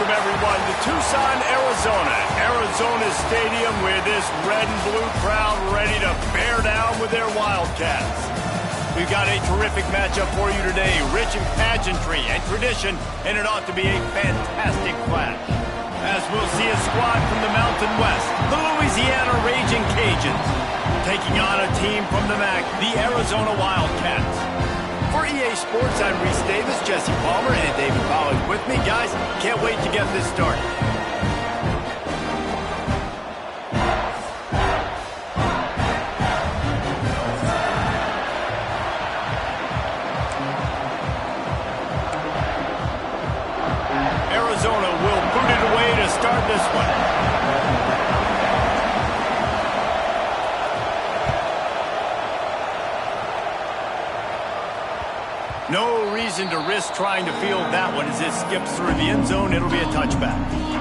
welcome everyone to Tucson, Arizona. Arizona Stadium with this red and blue crowd ready to bear down with their Wildcats. We've got a terrific matchup for you today, rich in pageantry and tradition, and it ought to be a fantastic clash. As we'll see a squad from the Mountain West, the Louisiana Raging Cajuns, taking on a team from the MAC, the Arizona Wildcats. For EA Sports, I'm Reese Davis, Jesse Palmer, and David Pollack with me. Guys, can't wait to get this started. Arizona will boot it away to start this one. No reason to risk trying to field that one as it skips through the end zone. It'll be a touchback.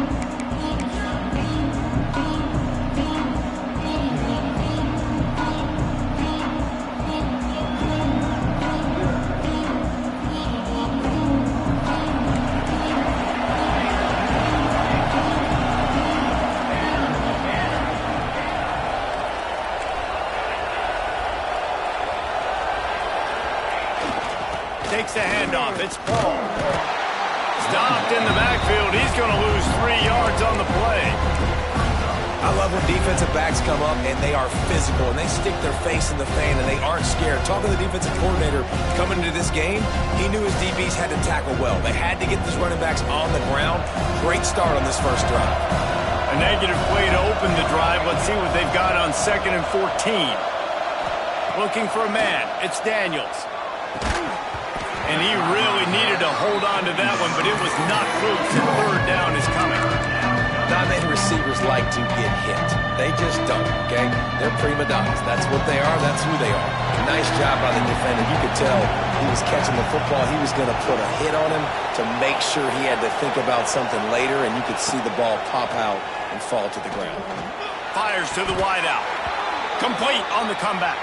Takes the handoff. It's Paul. Stopped in the backfield. He's going to lose 3 yards on the play. I love when defensive backs come up and they are physical and they stick their face in the fan and they aren't scared. Talking to the defensive coordinator coming into this game, he knew his DBs had to tackle well. They had to get these running backs on the ground. Great start on this first drive. A negative play to open the drive. Let's see what they've got on 2nd and 14. Looking for a man. It's Daniels. And he really needed to hold on to that one, but it was knocked loose, and 3rd down is coming. Not many receivers like to get hit. They just don't, okay? They're prima donnas. That's what they are. That's who they are. Nice job by the defender. You could tell he was catching the football. He was going to put a hit on him to make sure he had to think about something later, and you could see the ball pop out and fall to the ground. Fires to the wideout. Complete on the comeback.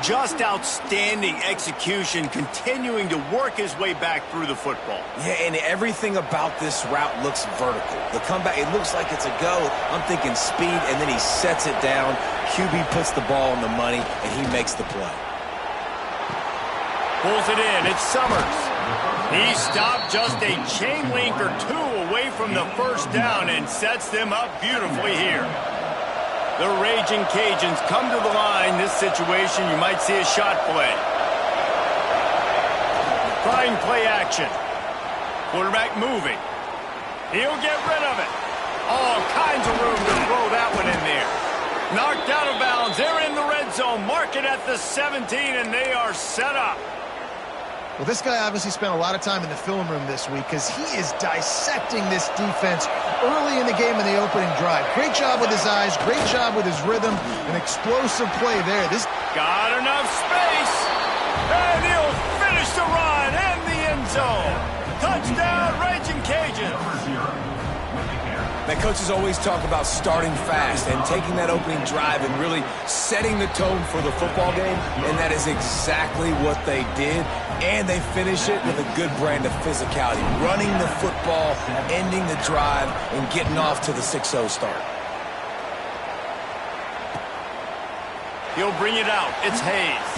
Just outstanding execution, continuing to work his way back through the football. Yeah, and everything about this route looks vertical. The comeback, it looks like it's a go. I'm thinking speed, and then he sets it down. QB puts the ball on the money, and he makes the play. Pulls it in. It's Summers. He stopped just a chain link or 2 away from the 1st down and sets them up beautifully here. The Raging Cajuns come to the line. This situation, you might see a shot play. Trying play action. Quarterback moving. He'll get rid of it. All kinds of room to throw that one in there. Knocked out of bounds. They're in the red zone. Mark it at the 17, and they are set up. Well, this guy obviously spent a lot of time in the film room this week because he is dissecting this defense early in the game in the opening drive. Great job with his eyes, great job with his rhythm, an explosive play there. This got enough space, and he'll finish the run in the end zone. Touchdown, Raging Cajuns. The coaches always talk about starting fast and taking that opening drive and really setting the tone for the football game, and that is exactly what they did, and they finish it with a good brand of physicality, running the football, ending the drive, and getting off to the 6-0 start. He'll bring it out. It's Hayes.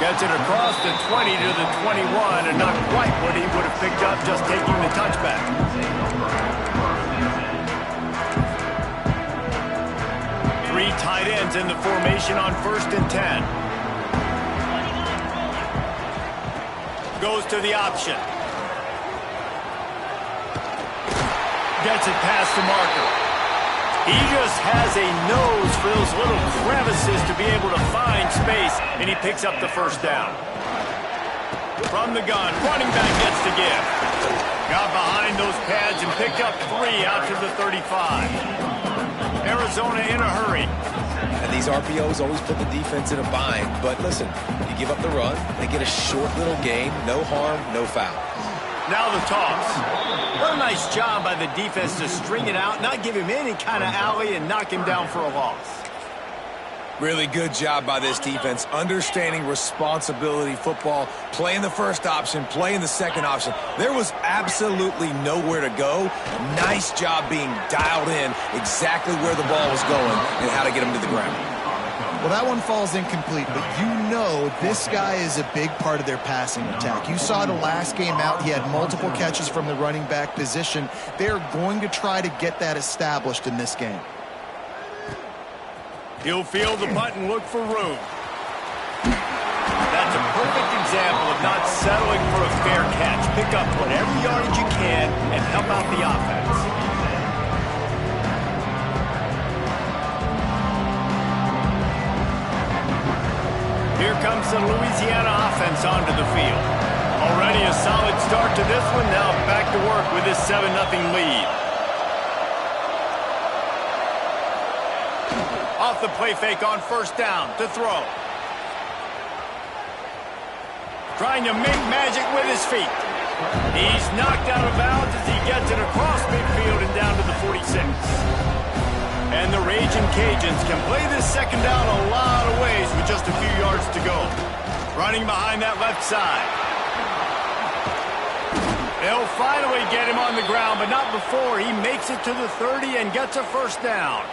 Gets it across the 20 to the 21, and not quite what he would have picked up just taking the touchback. 3 tight ends in the formation on 1st and 10. Goes to the option. Gets it past the marker. He just has a nose for those little crevices to be able to find space, and he picks up the 1st down. From the gun, running back gets the give. Got behind those pads and picked up 3 out to the 35. Arizona in a hurry. And these RPOs always put the defense in a bind. But listen, you give up the run, they get a short little gain, no harm, no foul. Now the toss. What a nice job by the defense to string it out, not give him any kind of alley, and knock him down for a loss. Really good job by this defense, understanding responsibility football, playing the first option, playing the second option. There was absolutely nowhere to go. Nice job being dialed in exactly where the ball was going and how to get him to the ground. Well, that one falls incomplete, but you know this guy is a big part of their passing attack. You saw the last game out, he had multiple catches from the running back position. They're going to try to get that established in this game. He'll field the punt and look for room. That's a perfect example of not settling for a fair catch. Pick up whatever yardage you can and help out the offense. Here comes the Louisiana offense onto the field. Already a solid start to this one. Now back to work with this 7-0 lead. Off the play fake on first down to throw. Trying to make magic with his feet. He's knocked out of bounds as he gets it across midfield and down to the 46. And the Raging Cajuns can play this second down a lot of ways with just a few yards to go. Running behind that left side. They'll finally get him on the ground, but not before he makes it to the 30 and gets a first down.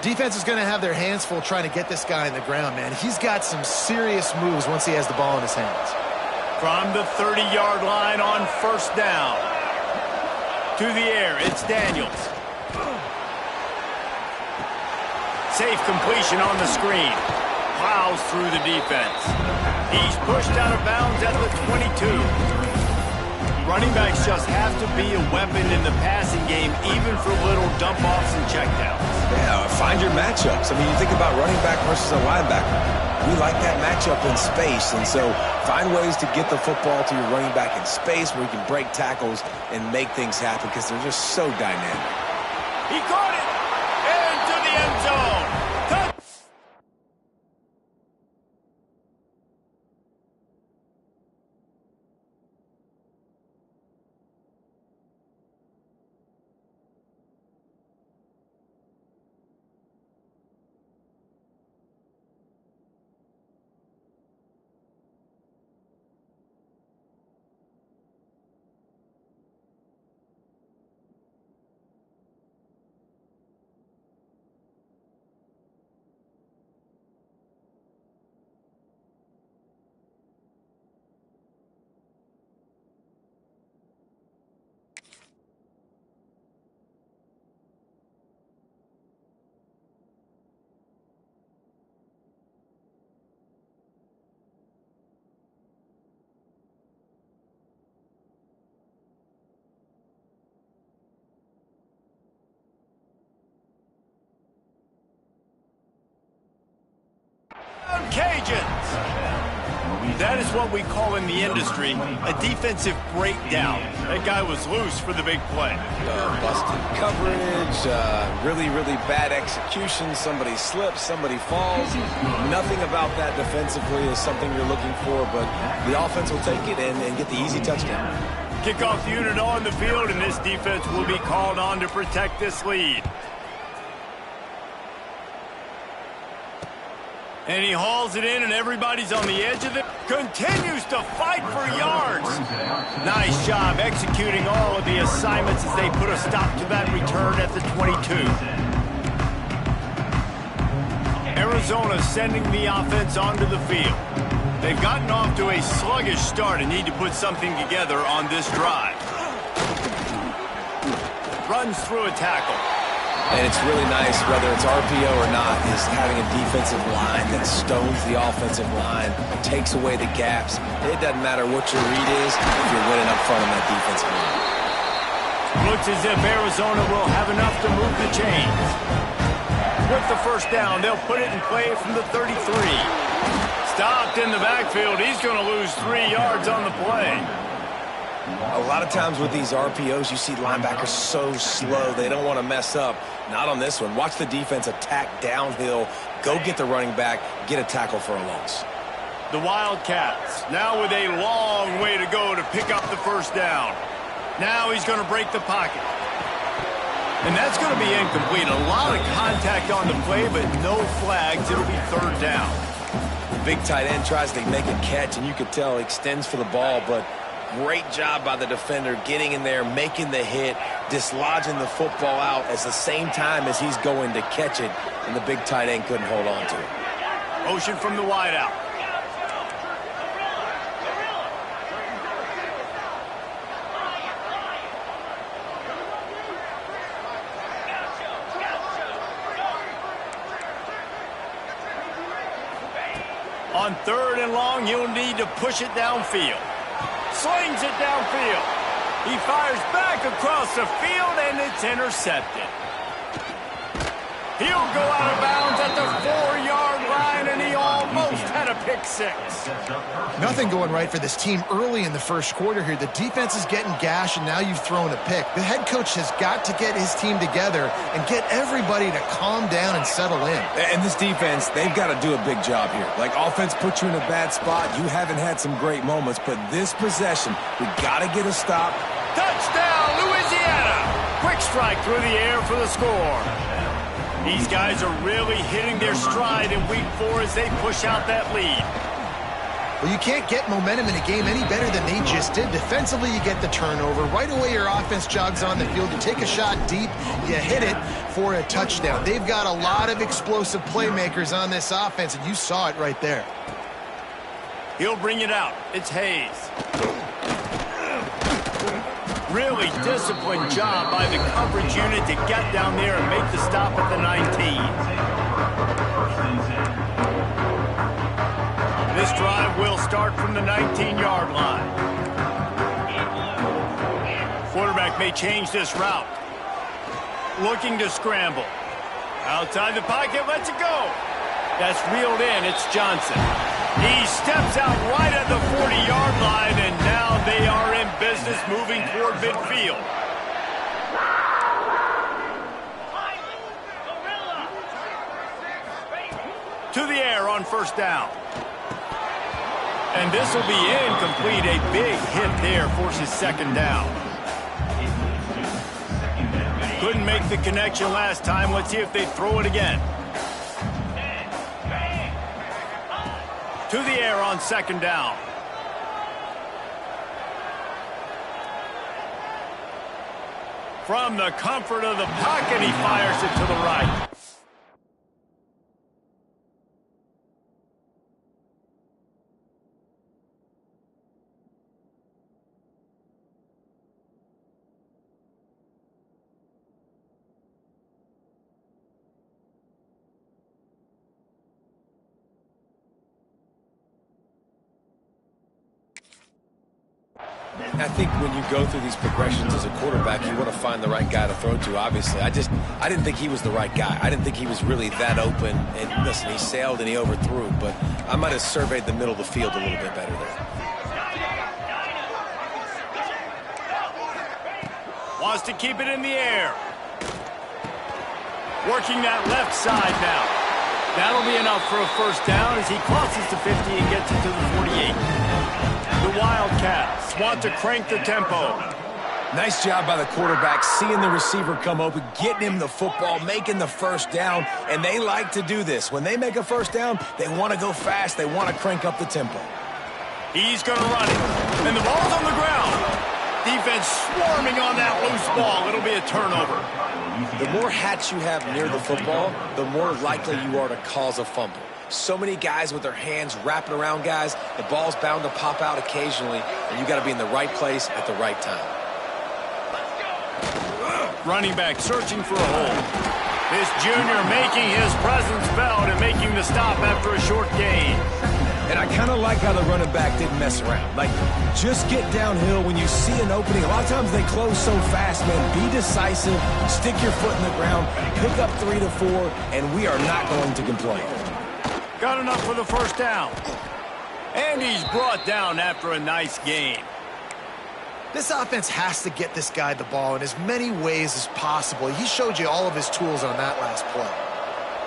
Defense is going to have their hands full trying to get this guy in the ground, man. He's got some serious moves once he has the ball in his hands. From the 30-yard line on first down. To the air, it's Daniels. Safe completion on the screen. Plows through the defense. He's pushed out of bounds at the 22. Running backs just have to be a weapon in the passing game, even for little dump-offs and checkdowns. Yeah, find your matchups. I mean, you think about running back versus a linebacker. We like that matchup in space, and so find ways to get the football to your running back in space where you can break tackles and make things happen because they're just so dynamic. He caught it! Into the end zone! Touch! Cajuns. That is what we call in the industry a defensive breakdown. That guy was loose for the big play. Busted coverage, really bad execution. Somebody slips, somebody falls. Nothing about that defensively is something you're looking for, but the offense will take it and get the easy touchdown. Kickoff unit on the field, and this defense will be called on to protect this lead. And he hauls it in, and everybody's on the edge of it. Continues to fight for yards. Nice job executing all of the assignments as they put a stop to that return at the 22. Arizona sending the offense onto the field. They've gotten off to a sluggish start and need to put something together on this drive. Runs through a tackle. And it's really nice, whether it's RPO or not, is having a defensive line that stones the offensive line, takes away the gaps. It doesn't matter what your read is if you're winning up front on that defensive line. Looks as if Arizona will have enough to move the chains. With the first down, they'll put it in play from the 33. Stopped in the backfield. He's going to lose 3 yards on the play. A lot of times with these RPOs, you see linebackers so slow, they don't want to mess up. Not on this one. Watch the defense attack downhill, go get the running back, get a tackle for a loss. The Wildcats now with a long way to go to pick up the first down. Now he's going to break the pocket. And that's going to be incomplete. A lot of contact on the play, but no flags. It'll be third down. Big tight end tries to make a catch, and you could tell he extends for the ball, but great job by the defender getting in there, making the hit, dislodging the football out at the same time as he's going to catch it, and the big tight end couldn't hold on to it. Motion from the wideout. On third and long, he'll need to push it downfield. Slings it downfield. He fires back across the field, and it's intercepted. He'll go out of bounds at the 4-yard line, and he almost had a pick six. Nothing going right for this team early in the first quarter here. The defense is getting gashed, and now you've thrown a pick. The head coach has got to get his team together and get everybody to calm down and settle in. And this defense, they've got to do a big job here. Like, offense put you in a bad spot. You haven't had some great moments, but this possession, we got to get a stop. Touchdown, Louisiana! Quick strike through the air for the score. These guys are really hitting their stride in week 4 as they push out that lead. Well, you can't get momentum in a game any better than they just did. Defensively, you get the turnover. Right away, your offense jogs on the field. You take a shot deep, you hit it for a touchdown. They've got a lot of explosive playmakers on this offense, and you saw it right there. He'll bring it out. It's Hayes. Really disciplined job by the coverage unit to get down there and make the stop at the 19. This drive will start from the 19-yard line. Quarterback may change this route. Looking to scramble. Outside the pocket, lets it go. That's reeled in. It's Johnson. He steps out right at the 40-yard line, and now they are in business moving toward midfield. To the air on first down. And this will be incomplete. A big hit there forces second down. Couldn't make the connection last time. Let's see if they throw it again. To the air on second down. From the comfort of the pocket, he fires it to the right. I think when you go through these progressions as a quarterback, you want to find the right guy to throw to, obviously. I didn't think he was the right guy. I didn't think he was really that open. And listen, he sailed and he overthrew, but I might have surveyed the middle of the field a little bit better there. Wants to keep it in the air. Working that left side now. That'll be enough for a first down as he crosses the 50 and gets it to the 48. The Wildcats want to crank the tempo. Nice job by the quarterback, seeing the receiver come open, getting him the football, making the first down, and they like to do this. When they make a first down, they want to go fast. They want to crank up the tempo. He's going to run it, and the ball's on the ground. Defense swarming on that loose ball. It'll be a turnover. The more hats you have near the football, the more likely you are to cause a fumble. So many guys with their hands wrapping around guys, the ball's bound to pop out occasionally, and you got to be in the right place at the right time. Running back searching for a hole. This junior making his presence felt and making the stop after a short gain. And I kind of like how the running back didn't mess around. Like, just get downhill when you see an opening. A lot of times they close so fast, man. Be decisive, stick your foot in the ground, pick up 3 to 4, and we are not going to complain. Got enough for the first down. And he's brought down after a nice gain. This offense has to get this guy the ball in as many ways as possible. He showed you all of his tools on that last play.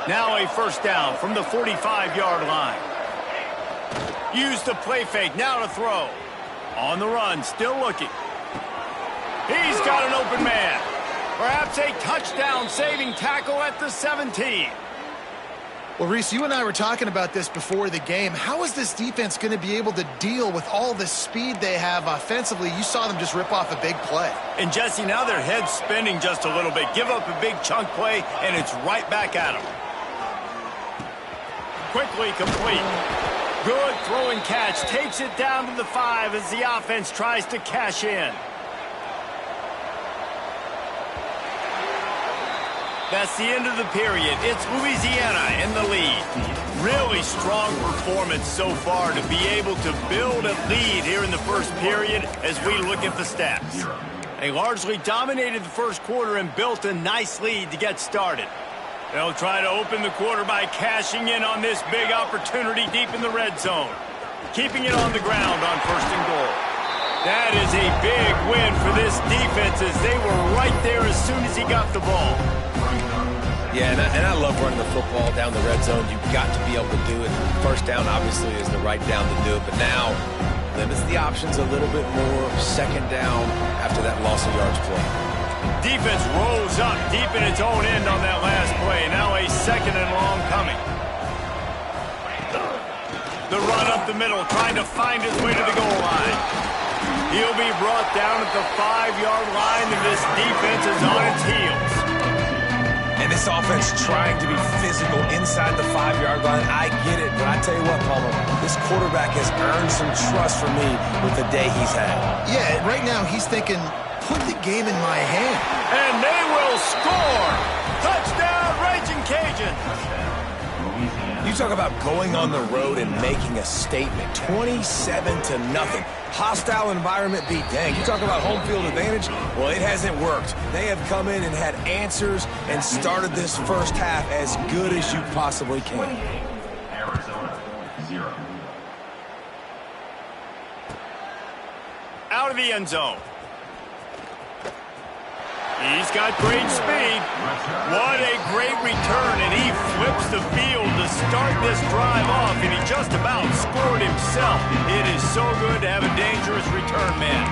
Now a first down from the 45-yard line. Use the play fake, now to throw. On the run, still looking. He's got an open man. Perhaps a touchdown-saving tackle at the 17. Well, Reese, you and I were talking about this before the game. How is this defense going to be able to deal with all the speed they have offensively? You saw them just rip off a big play. And, Jesse, now their head's spinning just a little bit. Give up a big chunk play, and it's right back at them. Quickly complete. Good throwing catch. Takes it down to the 5 as the offense tries to cash in. That's the end of the period. It's Louisiana in the lead. Really strong performance so far to be able to build a lead here in the first period as we look at the stats. They largely dominated the first quarter and built a nice lead to get started. They'll try to open the quarter by cashing in on this big opportunity deep in the red zone. Keeping it on the ground on 1st and goal. That is a big win for this defense as they were right there as soon as he got the ball. Yeah, and I love running the football down the red zone. You've got to be able to do it. First down, obviously, is the right down to do it. But now, limits the options a little bit more. Second down after that loss of yards play. Defense rolls up deep in its own end on that last play. Now a 2nd and long coming. The run up the middle, trying to find his way to the goal line. He'll be brought down at the 5-yard line, and this defense is on its heels. And this offense trying to be physical inside the 5-yard line. I get it, but I tell you what, Palmer, this quarterback has earned some trust from me with the day he's had. Yeah, right now he's thinking, put the game in my hand. And they will score! Touchdown, Raging Cajun! You talk about going on the road and making a statement. 27-0. Hostile environment beat dang. You talk about home field advantage? Well, it hasn't worked. They have come in and had answers and started this first half as good as you possibly can. Arizona 0. Out of the end zone. He's got great speed. What a great return, and he flips the field to start this drive off, and he just about scored himself. It is so good to have a dangerous return man.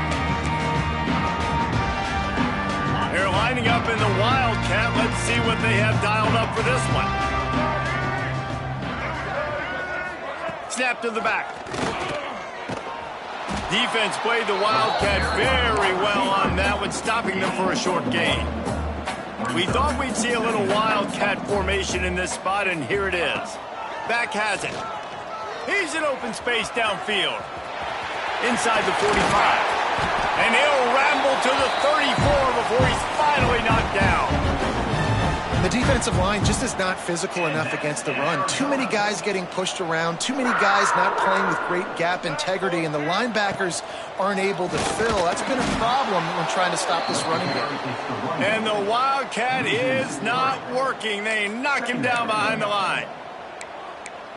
They're lining up in the Wildcat. Let's see what they have dialed up for this one. Snap to the back. Defense played the Wildcat very well on that one, stopping them for a short gain. We thought we'd see a little Wildcat formation in this spot, and here it is. Back has it. He's in open space downfield. Inside the 45. And he'll ramble to the 34 before he's finally knocked down. The defensive line just is not physical enough against the run. Too many guys getting pushed around, too many guys not playing with great gap integrity, and the linebackers aren't able to fill. That's been a problem when trying to stop this running game. And the Wildcat is not working. They knock him down behind the line.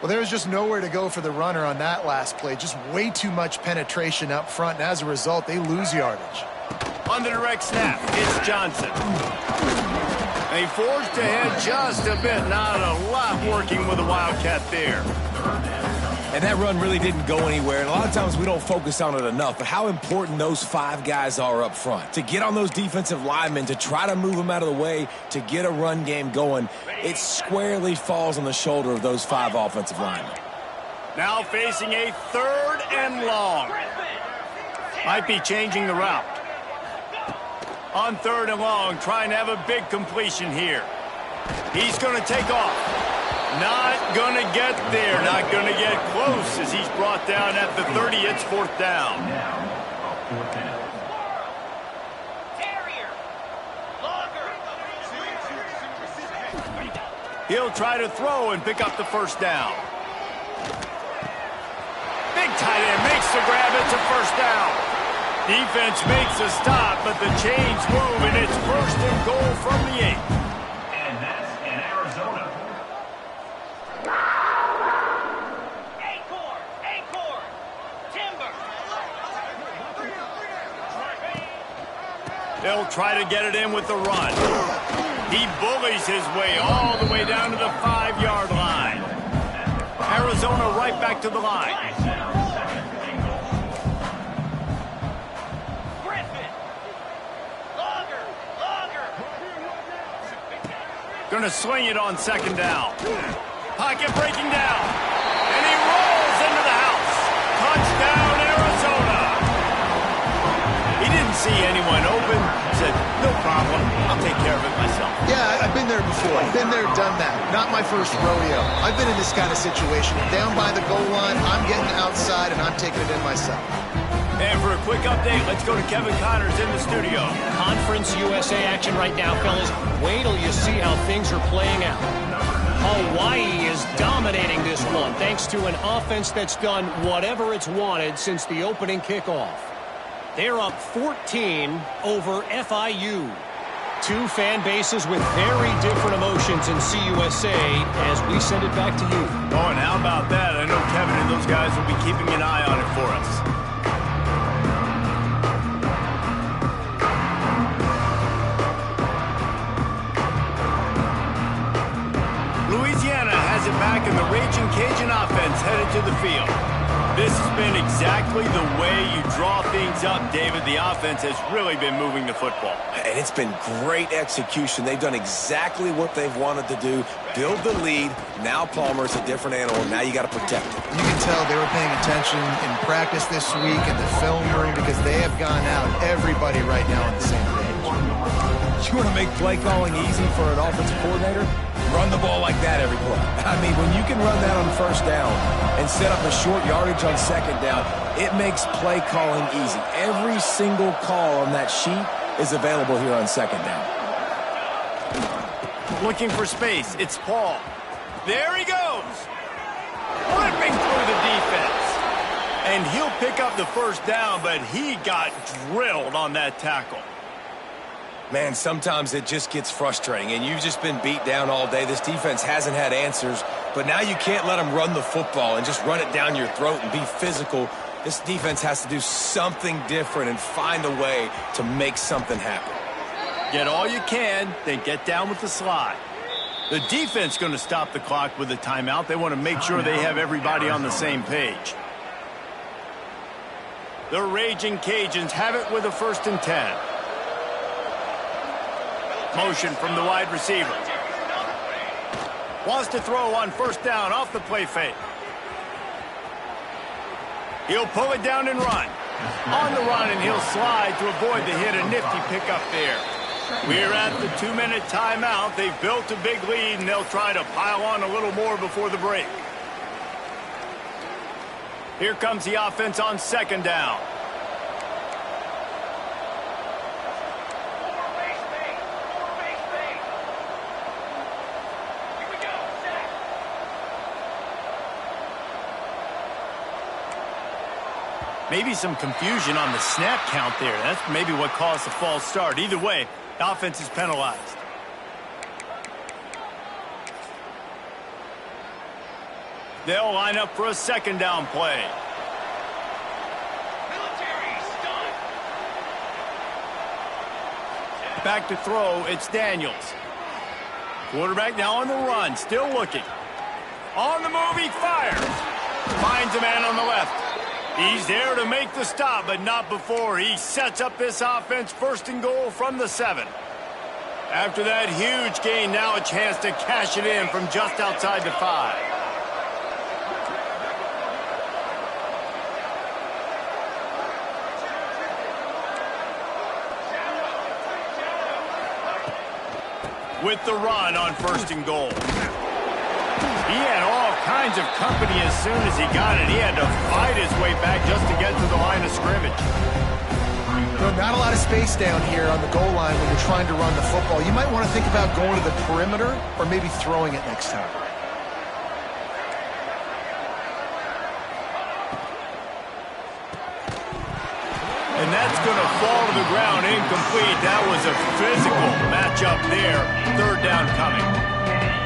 Well, there was just nowhere to go for the runner on that last play. Just way too much penetration up front, and as a result, they lose yardage. On the direct snap, it's Johnson. They forged ahead just a bit. Not a lot working with the Wildcat there. And that run really didn't go anywhere. And a lot of times we don't focus on it enough. But how important those 5 guys are up front. To get on those defensive linemen, to try to move them out of the way, to get a run game going, it squarely falls on the shoulder of those 5 offensive linemen. Now facing a 3rd and long. Might be changing the route. On 3rd and long, trying to have a big completion here. He's going to take off. Not going to get there. Not going to get close as he's brought down at the 30. It's 4th down. He'll try to throw and pick up the 1st down. Big tight end makes the grab. It's a 1st down. Defense makes a stop, but the chains move, and it's 1st and goal from the 8. And that's in Arizona. Acorn, Timber. They'll try to get it in with the run. He bullies his way all the way down to the 5-yard line. Arizona right back to the line. Gonna sling it on second down. Pocket breaking down. And he rolls into the house. Touchdown, Arizona. He didn't see anyone open. Said, no problem. I'll take care of it myself. Yeah, I've been there before. Been there, done that. Not my first rodeo. I've been in this kind of situation. Down by the goal line, I'm getting outside, and I'm taking it in myself. And for a quick update, let's go to Kevin Connors in the studio. Conference USA action right now, fellas. Wait till you see how things are playing out. Hawaii is dominating this one thanks to an offense that's done whatever it's wanted since the opening kickoff. They're up 14 over FIU. Two fan bases with very different emotions in CUSA as we send it back to you. Oh, and how about that? I know Kevin and those guys will be keeping an eye on it for us. Louisiana has it back, and the Raging Cajun offense headed to the field. This has been exactly the way you draw things up, David. The offense has really been moving the football. And it's been great execution. They've done exactly what they've wanted to do. Build the lead. Now Palmer's a different animal. Now you got to protect it. You can tell they were paying attention in practice this week in the film room because they have gone out, everybody right now on the same page. You want to make play calling easy for an offensive coordinator? Run the ball like that every play. I mean, when you can run that on first down and set up a short yardage on second down, it makes play calling easy. Every single call on that sheet is available here on second down. Looking for space. It's Paul. There he goes. Ripping through the defense. And he'll pick up the first down, but he got drilled on that tackle. Man, sometimes it just gets frustrating, and you've just been beat down all day. This defense hasn't had answers, but now you can't let them run the football and just run it down your throat and be physical. This defense has to do something different and find a way to make something happen. Get all you can, then get down with the slide. The defense going to stop the clock with a timeout. They want to make sure they have everybody on the same page. The Raging Cajuns have it with a 1st and 10. Motion from the wide receiver. Wants to throw on first down off the play fake. He'll pull it down and run. On the run, and he'll slide to avoid the hit. A nifty pickup there. We're at the 2-minute timeout. They've built a big lead, and they'll try to pile on a little more before the break. Here comes the offense on second down. Maybe some confusion on the snap count there. That's maybe what caused the false start. Either way, the offense is penalized. They'll line up for a second down play. Back to throw, it's Daniels. Quarterback now on the run, still looking. On the move, he fires. Finds a man on the left. He's there to make the stop, but not before. He sets up this offense 1st and goal from the 7. After that huge gain, now a chance to cash it in from just outside the 5. With the run on 1st and goal. He had all kinds of company as soon as he got it. He had to fight his way back just to get to the line of scrimmage. Not a lot of space down here on the goal line when you're trying to run the football. You might want to think about going to the perimeter or maybe throwing it next time. And that's going to fall to the ground incomplete. That was a physical matchup there. 3rd down coming.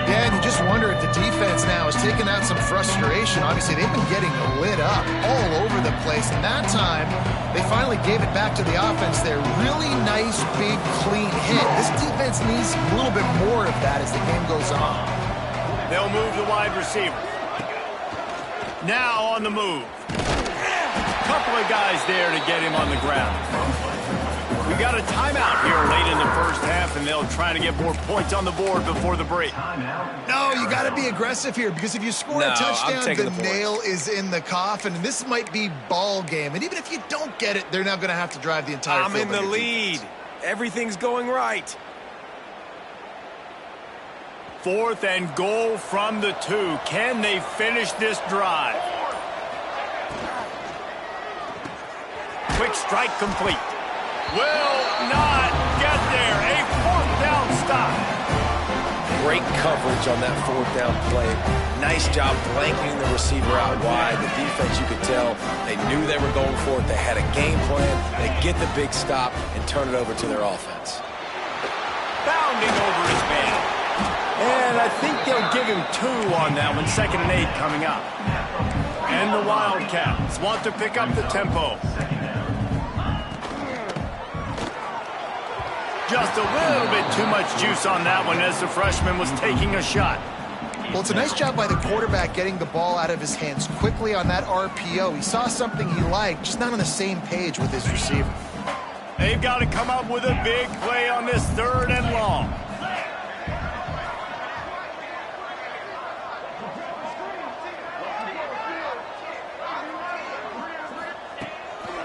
Yeah, and you just wonder if the defense now is taking out some frustration. Obviously, they've been getting lit up all over the place. And that time, they finally gave it back to the offense there. Really nice, big, clean hit. This defense needs a little bit more of that as the game goes on. They'll move the wide receiver. Now on the move. Couple of guys there to get him on the ground. We We've got a timeout here late in the first half, and they'll try to get more points on the board before the break. No, you got to be aggressive here because if you score a touchdown, the nail is in the coffin, and this might be ball game. And even if you don't get it, they're now going to have to drive the entire field. I'm in the lead. Everything's going right. 4th and goal from the 2. Can they finish this drive? Quick strike complete. Will not get there. A 4th down stop. Great coverage on that 4th down play. Nice job blanketing the receiver out wide. The defense, you could tell, they knew they were going for it. They had a game plan. They get the big stop and turn it over to their offense. Bounding over his man. And I think they'll give him 2 on that one. 2nd and 8 coming up. And the Wildcats want to pick up the tempo. Just a little bit too much juice on that one as the freshman was taking a shot. Well, it's a nice job by the quarterback getting the ball out of his hands quickly on that RPO. He saw something he liked, just not on the same page with his receiver. They've got to come up with a big play on this 3rd and long.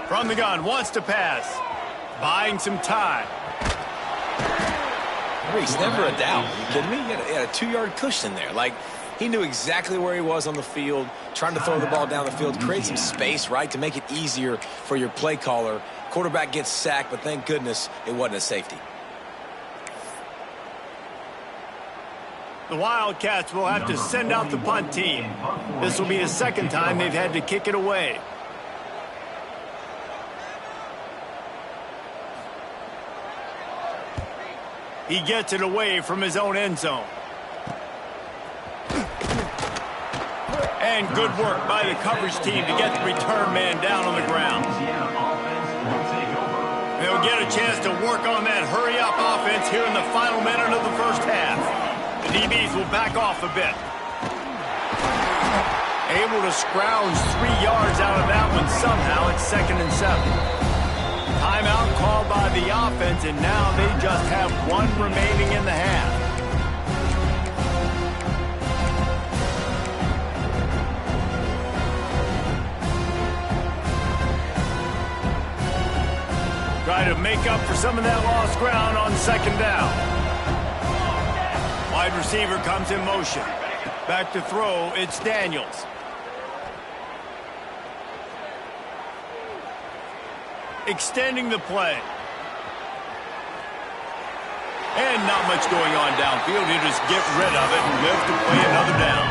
From the gun, wants to pass. Buying some time. He's never a doubt. Are you kidding me? He had a 2-yard cushion there. Like, he knew exactly where he was on the field, trying to throw the ball down the field, create some space, right, to make it easier for your play caller. Quarterback gets sacked, but thank goodness it wasn't a safety. The Wildcats will have to send out the punt team. This will be the 2nd time they've had to kick it away. He gets it away from his own end zone. And good work by the coverage team to get the return man down on the ground. They'll get a chance to work on that hurry-up offense here in the final minute of the first half. The DBs will back off a bit. Able to scrounge 3 yards out of that one somehow. It's 2nd and 7. Timeout called by the offense, and now they just have 1 remaining in the half. Try to make up for some of that lost ground on 2nd down. Wide receiver comes in motion. Back to throw, it's Daniels. Extending the play. And not much going on downfield. You just get rid of it and live to play another down.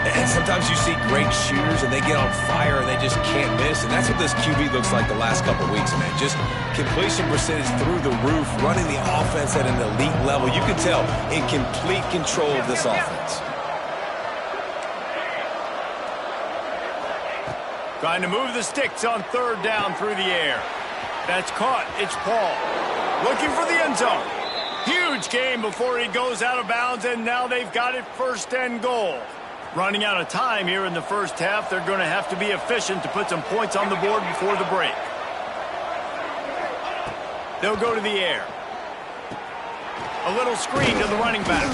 And sometimes you see great shooters and they get on fire and they just can't miss. And that's what this QB looks like the last couple of weeks, man. Just completion percentage through the roof, running the offense at an elite level. You can tell in complete control of this offense. Trying to move the sticks on 3rd down through the air. That's caught. It's Paul. Looking for the end zone. Huge gain before he goes out of bounds, and now they've got it 1st and goal. Running out of time here in the first half. They're going to have to be efficient to put some points on the board before the break. They'll go to the air. A little screen to the running back.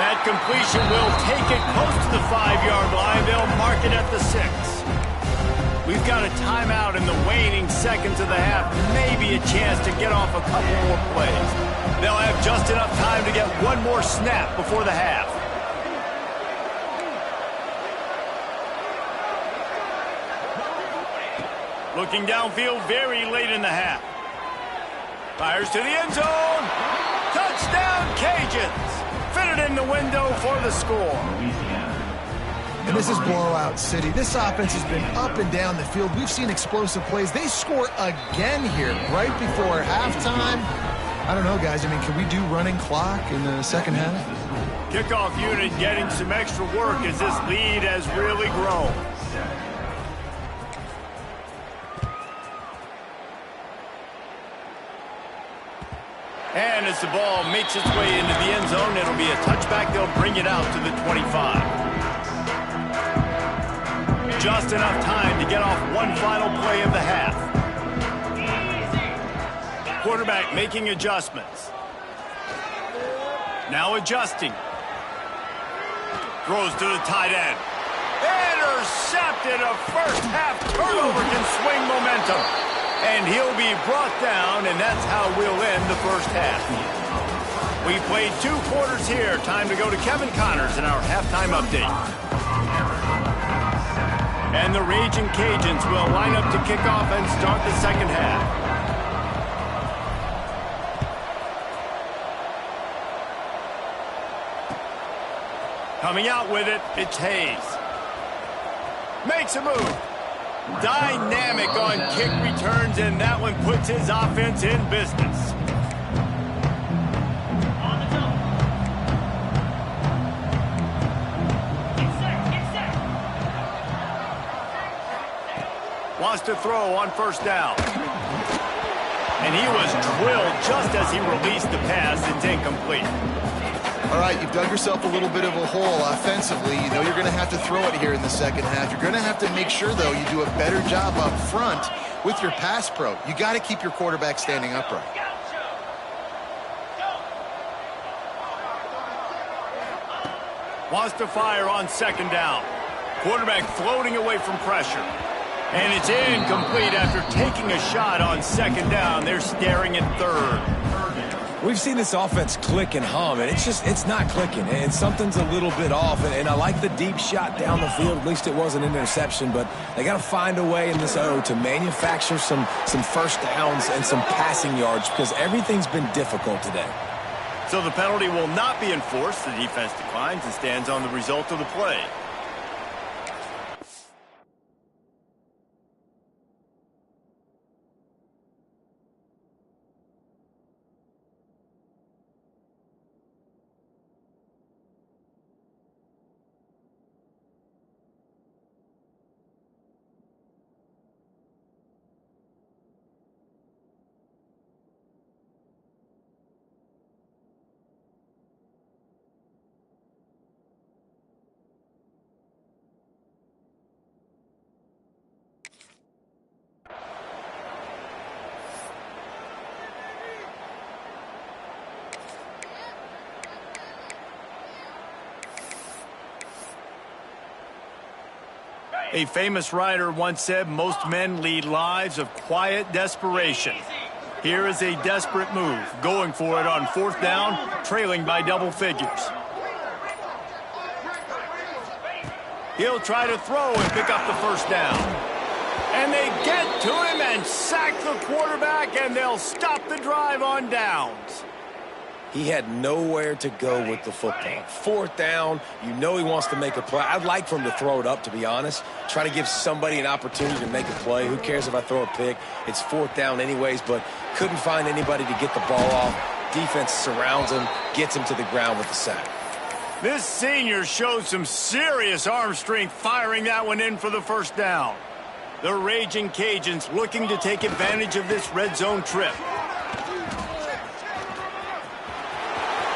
That completion will take it close to the 5-yard line. They'll mark it at the 6. We've got a timeout in the waning seconds of the half. Maybe a chance to get off a couple more plays. They'll have just enough time to get 1 more snap before the half. Looking downfield very late in the half. Fires to the end zone. Touchdown, Cajuns. Fitted in the window for the score. And this is blowout city. This offense has been up and down the field. We've seen explosive plays. They score again here right before halftime. I don't know, guys. I mean, can we do running clock in the 2nd half? Kickoff unit getting some extra work as this lead has really grown. And as the ball makes its way into the end zone, it'll be a touchback. They'll bring it out to the 25. Just enough time to get off 1 final play of the half. Quarterback making adjustments. Now adjusting. Throws to the tight end. Intercepted. A first half turnover can swing momentum. And he'll be brought down, and that's how we'll end the first half. We played 2 quarters here. Time to go to Kevin Connors in our halftime update. And the Raging Cajuns will line up to kick off and start the second half. Coming out with it, it's Hayes. Makes a move. Dynamic on kick returns, and that one puts his offense in business. On the double. Get set. Wants to throw on first down. And he was drilled just as he released the pass. It's incomplete. All right, you've dug yourself a little bit of a hole offensively. You know you're going to have to throw it here in the second half. You're going to have to make sure, though, you do a better job up front with your pass pro. You got to keep your quarterback standing upright. Wants to fire on second down. Quarterback floating away from pressure. And it's incomplete after taking a shot on second down. They're staring at third. We've seen this offense click and hum, and it's not clicking, and something's a little bit off. And I like the deep shot down the field. At least it wasn't an interception, but they got to find a way in this to manufacture some first downs and some passing yards because everything's been difficult today. So the penalty will not be enforced. The defense declines and stands on the result of the play. A famous writer once said, most men lead lives of quiet desperation. Here is a desperate move, going for it on fourth down, trailing by double figures. He'll try to throw and pick up the first down. And they get to him and sack the quarterback, and they'll stop the drive on downs. He had nowhere to go with the football. Fourth down, you know he wants to make a play. I'd like for him to throw it up, to be honest. Try to give somebody an opportunity to make a play. Who cares if I throw a pick? It's fourth down anyways, but couldn't find anybody to get the ball off. Defense surrounds him, gets him to the ground with the sack. This senior showed some serious arm strength firing that one in for the first down. The Raging Cajuns looking to take advantage of this red zone trip.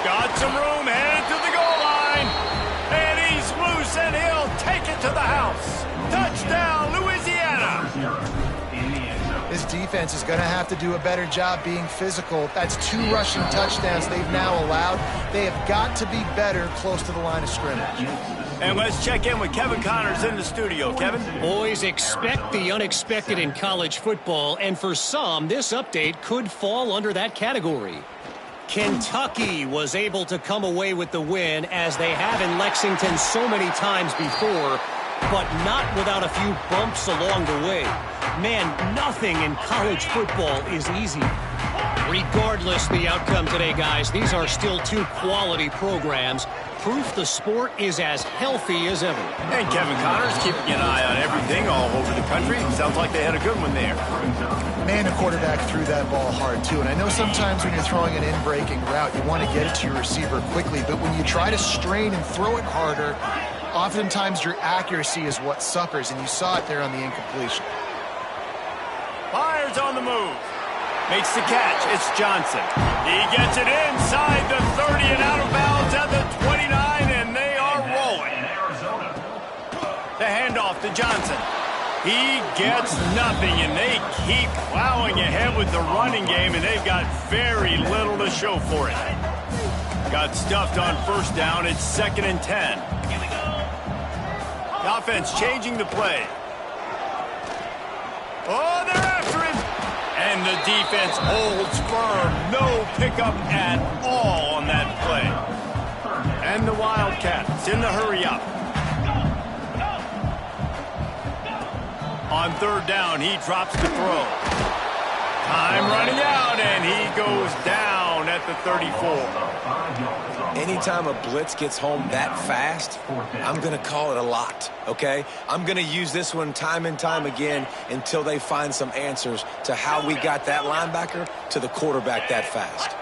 Got some room, headed to the goal line. And he's loose, and he'll take it to the house. Touchdown, Louisiana. This defense is going to have to do a better job being physical. That's 2 rushing touchdowns they've now allowed. They have got to be better close to the line of scrimmage. And let's check in with Kevin Connors in the studio. Kevin? Boys, expect the unexpected in college football, and for some, this update could fall under that category. Kentucky was able to come away with the win, as they have in Lexington so many times before, but not without a few bumps along the way. Man, nothing in college football is easy. Regardless the outcome today, guys, these are still 2 quality programs. Proof the sport is as healthy as ever. And Kevin Connors keeping an eye on everything all over the country. Sounds like they had a good one there. Man, the quarterback threw that ball hard, too. And I know sometimes when you're throwing an in-breaking route, you want to get it to your receiver quickly. But when you try to strain and throw it harder, oftentimes your accuracy is what suffers. And you saw it there on the incompletion. Fires on the move. Makes the catch. It's Johnson. He gets it inside the 30 and out of bounds at the 29, and they are rolling. The handoff to Johnson. He gets nothing, and they keep plowing ahead with the running game, and they've got very little to show for it. Got stuffed on first down. It's 2nd and 10. The offense changing the play. Oh, they're after him. And the defense holds firm. No pickup at all on that play. And the Wildcats in the hurry up. On 3rd down, he drops to throw. Time running out, and he goes down at the 34. Anytime a blitz gets home that fast, I'm going to call it a lot, okay? I'm going to use this one time and time again until they find some answers to how we got that linebacker to the quarterback that fast.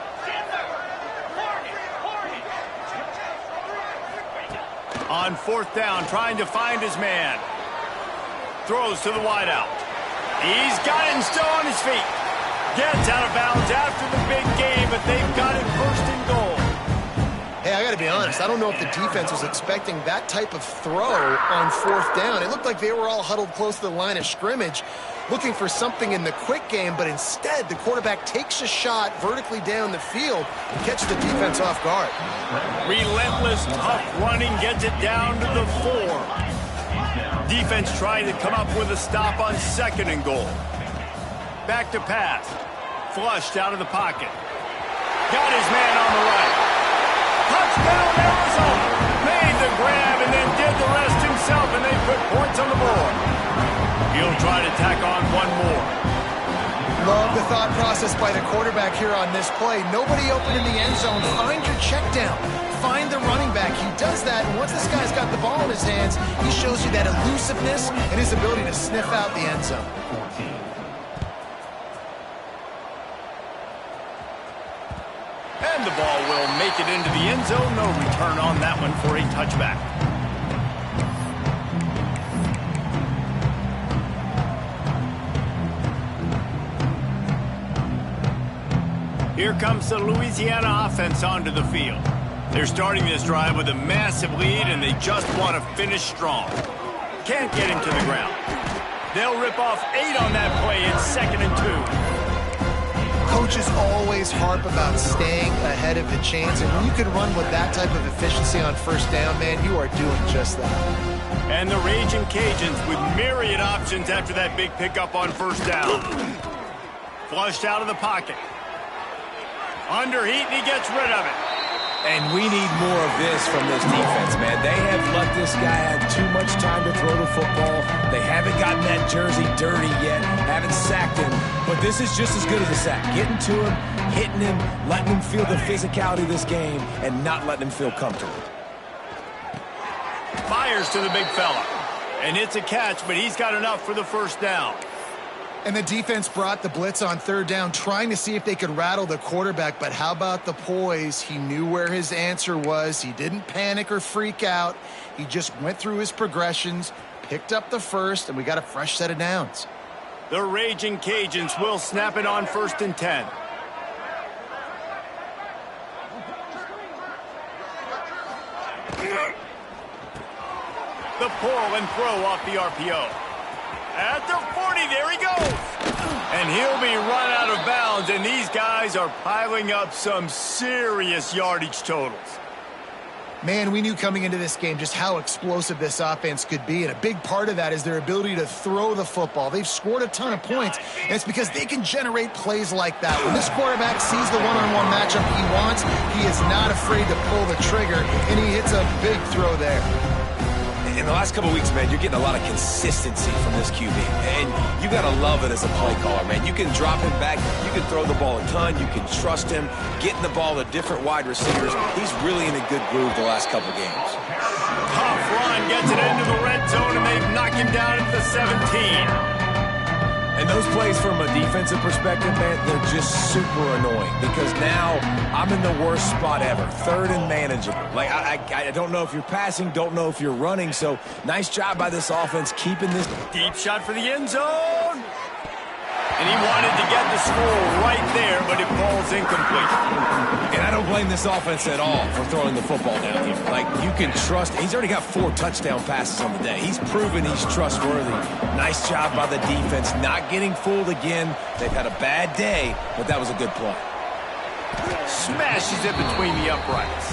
On 4th down, trying to find his man. Throws to the wideout. He's got it and still on his feet. Gets out of bounds after the big game, but they've got it 1st and goal. Hey, I got to be honest. I don't know if the defense was expecting that type of throw on 4th down. It looked like they were all huddled close to the line of scrimmage, looking for something in the quick game, but instead the quarterback takes a shot vertically down the field and catches the defense off guard. Relentless, tough running gets it down to the 4. Defense trying to come up with a stop on 2nd and goal. Back to pass. Flushed out of the pocket. Got his man on the right. Touchdown, Arizona. Made the grab and then did the rest himself, and they put points on the board. He'll try to tack on one more. Love the thought process by the quarterback here on this play. Nobody open in the end zone. Find your check down. Find the running back. He does that, and once this guy's got the ball in his hands, he shows you that elusiveness and his ability to sniff out the end zone. And the ball will make it into the end zone. No return on that one for a touchback. Here comes the Louisiana offense onto the field. They're starting this drive with a massive lead, and they just want to finish strong. Can't get him to the ground. They'll rip off 8 on that play. It's 2nd and 2. Coaches always harp about staying ahead of the chains, and when you can run with that type of efficiency on 1st down, man, you are doing just that. And the Raging Cajuns with myriad options after that big pickup on 1st down. Flushed out of the pocket. Under heat, and he gets rid of it. And we need more of this from this defense, man. They have let this guy have too much time to throw the football. They haven't gotten that jersey dirty yet, haven't sacked him. But this is just as good as a sack. Getting to him, hitting him, letting him feel the physicality of this game, and not letting him feel comfortable. Fires to the big fella. And it's a catch, but he's got enough for the 1st down. And the defense brought the blitz on 3rd down, trying to see if they could rattle the quarterback. But how about the poise? He knew where his answer was. He didn't panic or freak out. He just went through his progressions, picked up the 1st, and we got a fresh set of downs. The Raging Cajuns will snap it on 1st and 10. The pull and throw off the RPO. At the 40, there he goes. And he'll be run out of bounds, and these guys are piling up some serious yardage totals. Man, we knew coming into this game just how explosive this offense could be, and a big part of that is their ability to throw the football. They've scored a ton of points, and it's because they can generate plays like that. When this quarterback sees the one-on-one matchup he wants, he is not afraid to pull the trigger, and he hits a big throw there. In the last couple of weeks, man, you're getting a lot of consistency from this QB. And you got to love it as a play caller, man. You can drop him back. You can throw the ball a ton. You can trust him. Getting the ball to different wide receivers. He's really in a good groove the last couple of games. Tough run gets it into the red zone, and they've knocked him down at the 17. And those plays from a defensive perspective, man, they're just super annoying because now I'm in the worst spot ever, 3rd and manageable. Like, I don't know if you're passing, don't know if you're running, so nice job by this offense keeping this. Deep shot for the end zone. And he wanted to get the score right there, but it falls incomplete. And I don't blame this offense at all for throwing the football down here. Like, you can trust. He's already got 4 touchdown passes on the day. He's proven he's trustworthy. Nice job by the defense, not getting fooled again. They've had a bad day, but that was a good play. Smashes it between the uprights.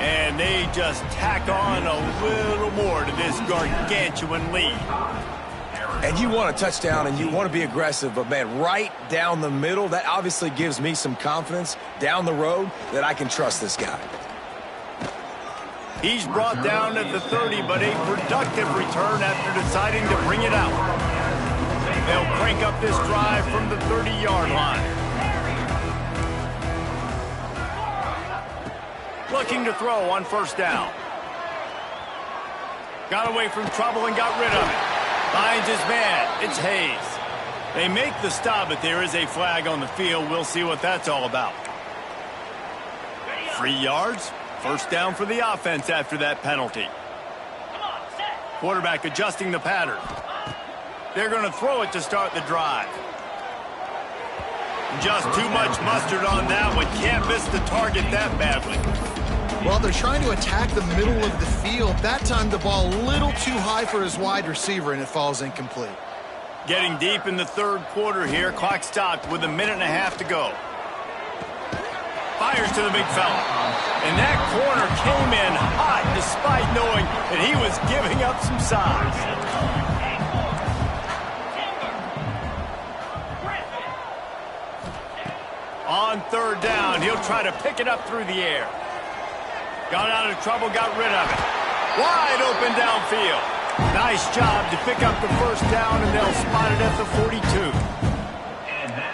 And they just tack on a little more to this gargantuan lead. And you want a touchdown and you want to be aggressive, but, man, right down the middle, that obviously gives me some confidence down the road that I can trust this guy. He's brought down at the 30, but a productive return after deciding to bring it out. They'll crank up this drive from the 30-yard line. Looking to throw on first down. Got away from trouble and got rid of it. Finds his man. It's Hayes. They make the stop, but there is a flag on the field. We'll see what that's all about. 3 yards. First down for the offense after that penalty. Quarterback adjusting the pattern. They're going to throw it to start the drive. Just too much mustard on that one. Can't miss the target that badly. Well, they're trying to attack the middle of the field. That time the ball a little too high for his wide receiver, and it falls incomplete. Getting deep in the third quarter here. Clock stopped with 1.5 minutes to go. Fires to the big fella. And that corner came in hot despite knowing that he was giving up some size. On third down, he'll try to pick it up through the air. Got out of trouble, got rid of it. Wide open downfield. Nice job to pick up the first down, and they'll spot it at the 42.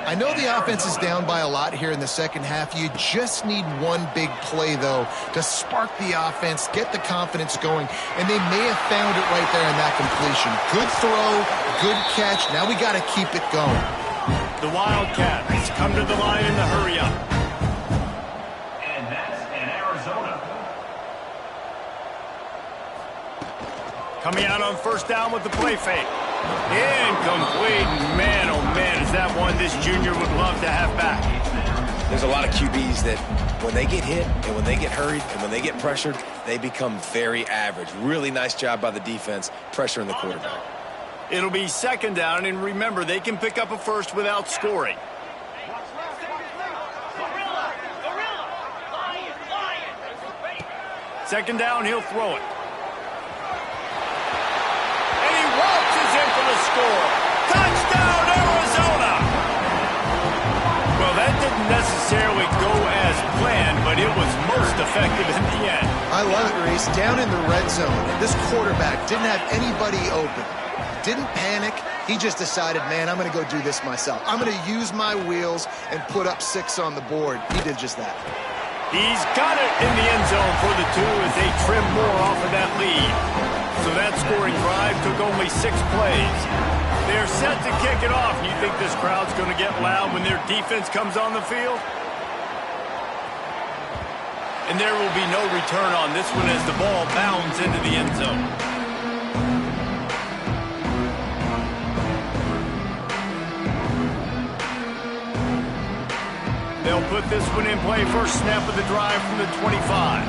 I know the offense is down by a lot here in the second half. You just need one big play, though, to spark the offense, get the confidence going, and they may have found it right there in that completion. Good throw, good catch. Now we got to keep it going. The Wildcats come to the line in the hurry-up. And that's in Arizona. Coming out on first down with the play fake. Incomplete. Man, oh man, is that one this junior would love to have back. There's a lot of QBs that when they get hit and when they get hurried and when they get pressured, they become very average. Really nice job by the defense pressuring the quarterback. It'll be second down, and remember, they can pick up a first without scoring. Second down, he'll throw it. And he waltzes in for the score. Touchdown, Arizona! Well, that didn't necessarily go as planned, but it was most effective in the end. I love it, Reese. Down in the red zone, this quarterback didn't have anybody open. Didn't panic. He just decided, man, I'm going to go do this myself. I'm going to use my wheels and put up 6 on the board. He did just that. He's got it in the end zone for the 2 as they trim more off of that lead. So that scoring drive took only 6 plays. They're set to kick it off. You think this crowd's going to get loud when their defense comes on the field? And there will be no return on this one as the ball bounds into the end zone. They'll put this one in play. First snap of the drive from the 25.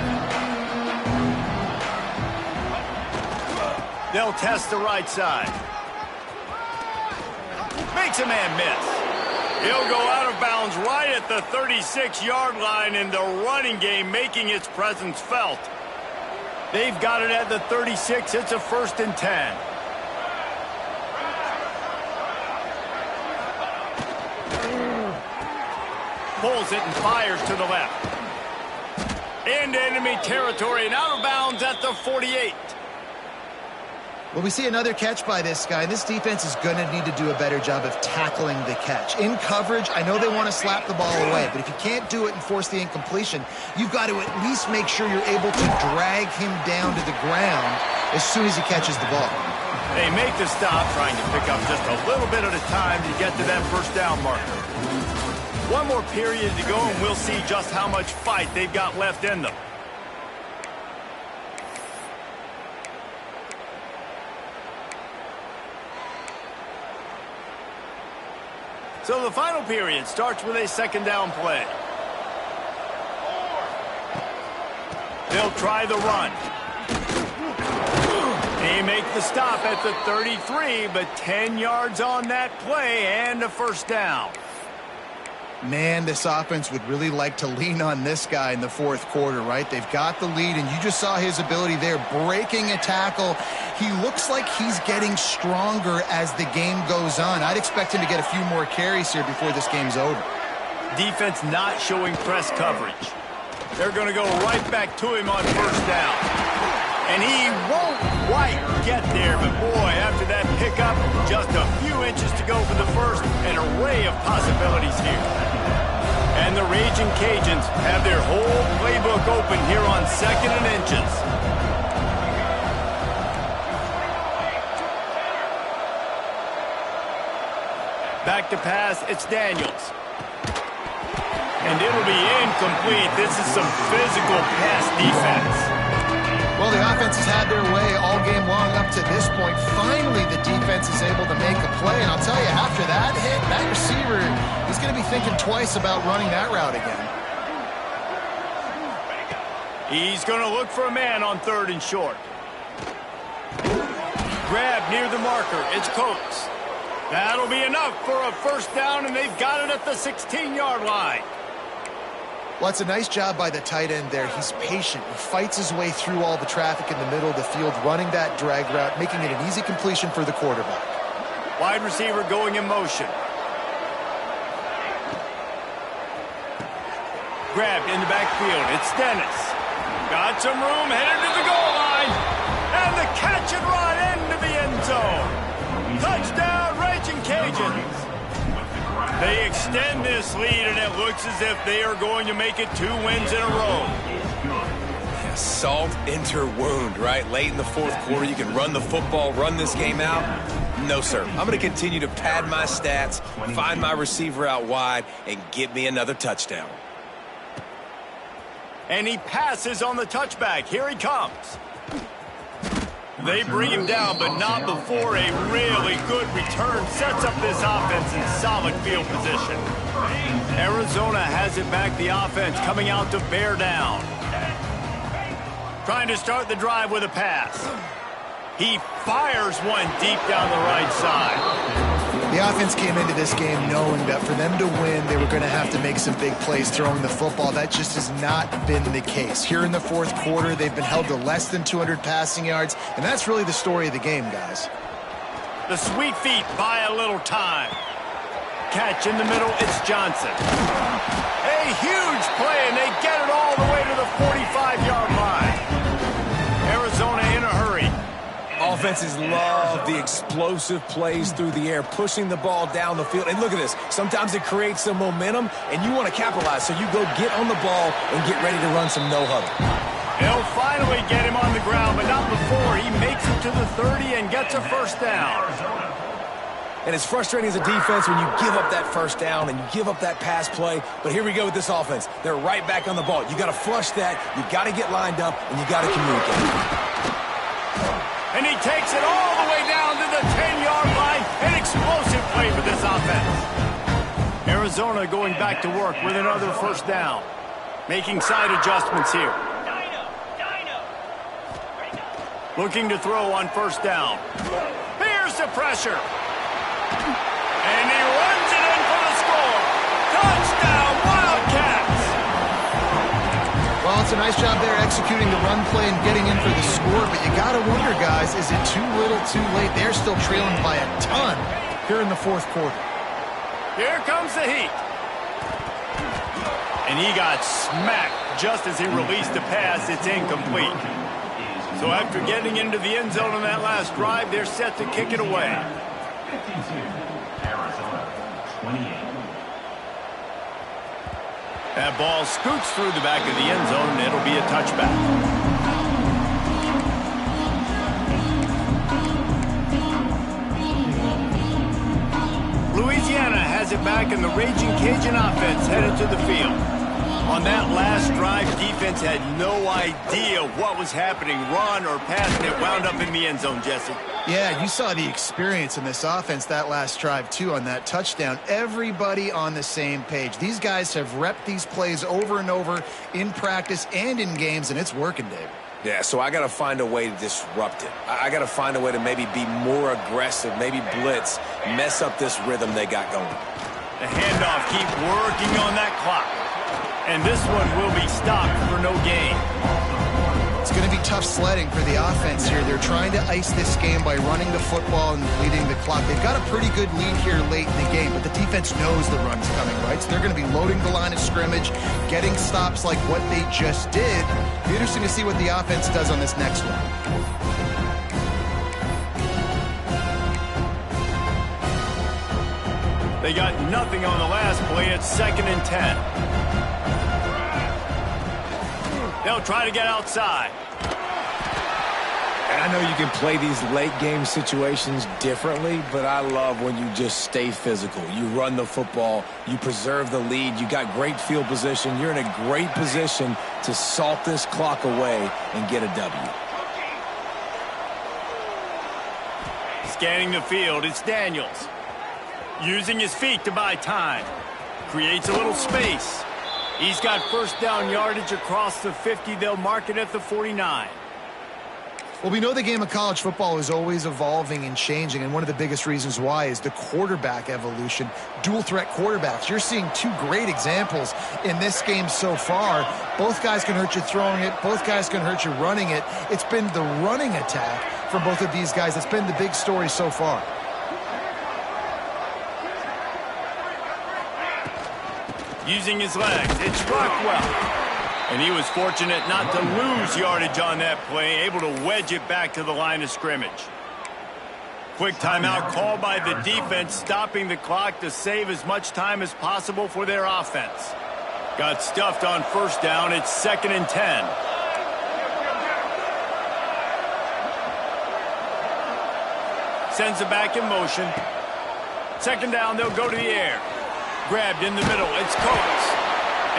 They'll test the right side. Makes a man miss. He'll go out of bounds right at the 36-yard line, and the running game making its presence felt. They've got it at the 36. It's a 1st and 10. Pulls it and fires to the left. Into enemy territory and out of bounds at the 48. Well, we see another catch by this guy. This defense is going to need to do a better job of tackling the catch. In coverage, I know they want to slap the ball away, but if you can't do it and force the incompletion, you've got to at least make sure you're able to drag him down to the ground as soon as he catches the ball. They make the stop, trying to pick up just a little bit at a time to get to that first down marker. One more period to go, and we'll see just how much fight they've got left in them. So the final period starts with a second down play. They'll try the run. They make the stop at the 33, but 10 yards on that play and a first down. Man, this offense would really like to lean on this guy in the fourth quarter, right? They've got the lead, and you just saw his ability there, breaking a tackle. He looks like he's getting stronger as the game goes on. I'd expect him to get a few more carries here before this game's over. Defense not showing press coverage. They're going to go right back to him on first down. And he won't quite get there, but boy, after that pickup, just a few inches to go for the first, an array of possibilities here. And the Raging Cajuns have their whole playbook open here on 2nd and inches. Back to pass, it's Daniels. And it'll be incomplete. This is some physical pass defense. Well, the offense has had their way all game long up to this point. Finally, the defense is able to make a play. And I'll tell you, after that hit, that receiver is going to be thinking twice about running that route again. He's going to look for a man on 3rd and short. Grab near the marker. It's Coates. That'll be enough for a first down, and they've got it at the 16-yard line. Well, it's a nice job by the tight end there. He's patient. He fights his way through all the traffic in the middle of the field, running that drag route, making it an easy completion for the quarterback. Wide receiver going in motion. Grabbed in the backfield. It's Dennis. Got some room, headed to the goal line. And the catch and run into the end zone. Touchdown, Raging Cajuns. They extend this lead, and it looks as if they are going to make it 2 wins in a row. Yeah, salt enter wound, right? Late in the fourth quarter, you can run the football, run this game out. No, sir. I'm going to continue to pad my stats, find my receiver out wide, and get me another touchdown. And he passes on the touchback. Here he comes. They bring him down, but not before a really good return sets up this offense in solid field position. Arizona has it back, the offense coming out to bear down. Trying to start the drive with a pass. He fires one deep down the right side. The offense came into this game knowing that for them to win, they were going to have to make some big plays throwing the football. That just has not been the case. Here in the fourth quarter, they've been held to less than 200 passing yards, and that's really the story of the game, guys. The sweet feet buy a little time. Catch in the middle, it's Johnson. A huge play, and they get it all the way to the 45-yard line. Arizona in a hurry. Offenses love the explosive plays through the air, pushing the ball down the field. And look at this. Sometimes it creates some momentum, and you want to capitalize. So you go get on the ball and get ready to run some no-huddle. They'll finally get him on the ground, but not before he makes it to the 30 and gets a first down. And it's frustrating as a defense when you give up that first down and you give up that pass play. But here we go with this offense. They're right back on the ball. You got to flush that. You got to get lined up, and you got to communicate. And he takes it all the way down to the 10-yard line. An explosive play for this offense. Arizona going back to work with another first down. Making side adjustments here. Looking to throw on first down. Here's the pressure. And he runs it in for the score. Touchdown, Wildcats! Well, it's a nice job there executing the run play and getting in for the score, but you got to wonder, guys, is it too little, too late? They're still trailing by a ton here in the fourth quarter. Here comes the heat. And he got smacked just as he released the pass. It's incomplete. So after getting into the end zone on that last drive, they're set to kick it away. 52, Arizona, 28. That ball scoots through the back of the end zone, and it'll be a touchback. Louisiana has it back, and the Raging Cajun offense headed to the field. On that last drive, defense had no idea what was happening, run or pass, and it wound up in the end zone, Jesse. Yeah, you saw the experience in this offense that last drive, too, on that touchdown. Everybody on the same page. These guys have repped these plays over and over in practice and in games, and it's working, Dave. Yeah, so I got to find a way to disrupt it. I got to find a way to maybe be more aggressive, maybe blitz, mess up this rhythm they got going. The handoff, keep working on that clock. And this one will be stopped for no gain. It's going to be tough sledding for the offense here. They're trying to ice this game by running the football and leading the clock. They've got a pretty good lead here late in the game, but the defense knows the run's coming, right? So they're going to be loading the line of scrimmage, getting stops like what they just did. Be interesting to see what the offense does on this next one. They got nothing on the last play. It's 2nd and 10. They'll try to get outside. And I know you can play these late game situations differently, but I love when you just stay physical. You run the football, you preserve the lead, you got great field position. You're in a great position to salt this clock away and get a W. Scanning the field, it's Daniels. Using his feet to buy time. Creates a little space. He's got first down yardage across the 50. They'll mark it at the 49. Well, we know the game of college football is always evolving and changing, and one of the biggest reasons why is the quarterback evolution. Dual threat quarterbacks. You're seeing two great examples in this game so far. Both guys can hurt you throwing it. Both guys can hurt you running it. It's been the running attack from both of these guys that's been the big story so far. Using his legs, it's Rockwell. And he was fortunate not to lose yardage on that play, able to wedge it back to the line of scrimmage. Quick timeout called by the defense, stopping the clock to save as much time as possible for their offense. Got stuffed on first down. It's 2nd and 10. Sends it back in motion. 2nd down, they'll go to the air. Grabbed in the middle, it's Coates.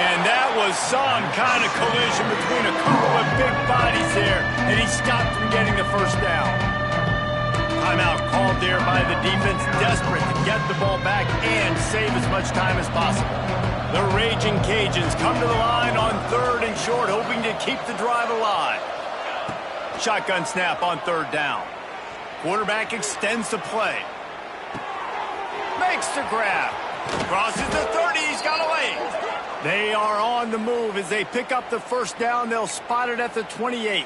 And that was some kind of collision between a couple of big bodies there, and he stopped from getting the first down. Timeout called there by the defense, desperate to get the ball back and save as much time as possible. The Raging Cajuns come to the line on 3rd and short, hoping to keep the drive alive. Shotgun snap on 3rd down. Quarterback extends the play. Makes the grab. Crosses the 30, he's got away. They are on the move as they pick up the first down. They'll spot it at the 28.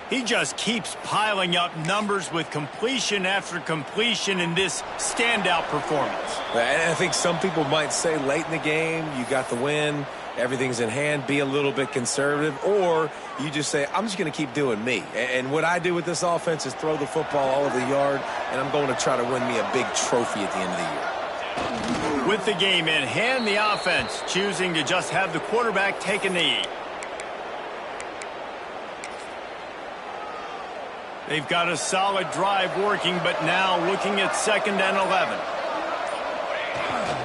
He just keeps piling up numbers with completion after completion in this standout performance. And I think some people might say late in the game, you got the win, everything's in hand, be a little bit conservative, or you just say, I'm just going to keep doing me. And what I do with this offense is throw the football all over the yard, and I'm going to try to win me a big trophy at the end of the year. With the game in hand, the offense choosing to just have the quarterback take a knee. They've got a solid drive working, but now looking at 2nd and 11.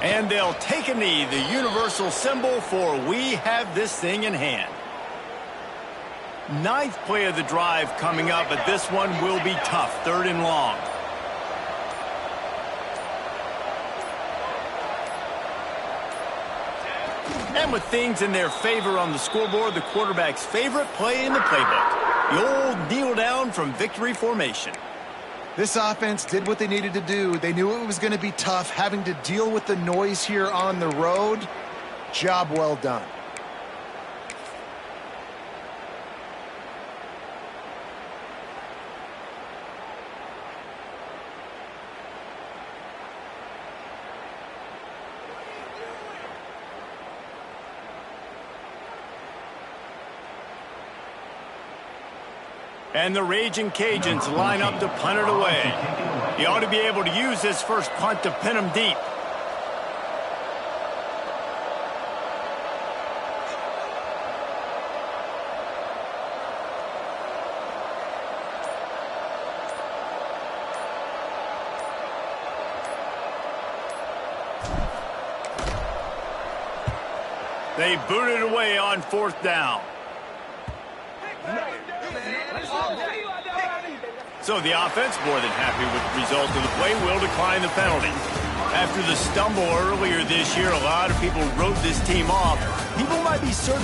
And they'll take a knee, the universal symbol for we have this thing in hand. 9th play of the drive coming up, but this one will be tough, 3rd and long. And with things in their favor on the scoreboard, the quarterback's favorite play in the playbook. The old kneel down from victory formation. This offense did what they needed to do. They knew it was going to be tough, having to deal with the noise here on the road. Job well done. And the Raging Cajuns line up to punt it away. He ought to be able to use this first punt to pin him deep. They booted away on 4th down. So the offense, more than happy with the result of the play, will decline the penalty. After the stumble earlier this year, a lot of people wrote this team off. People might be certain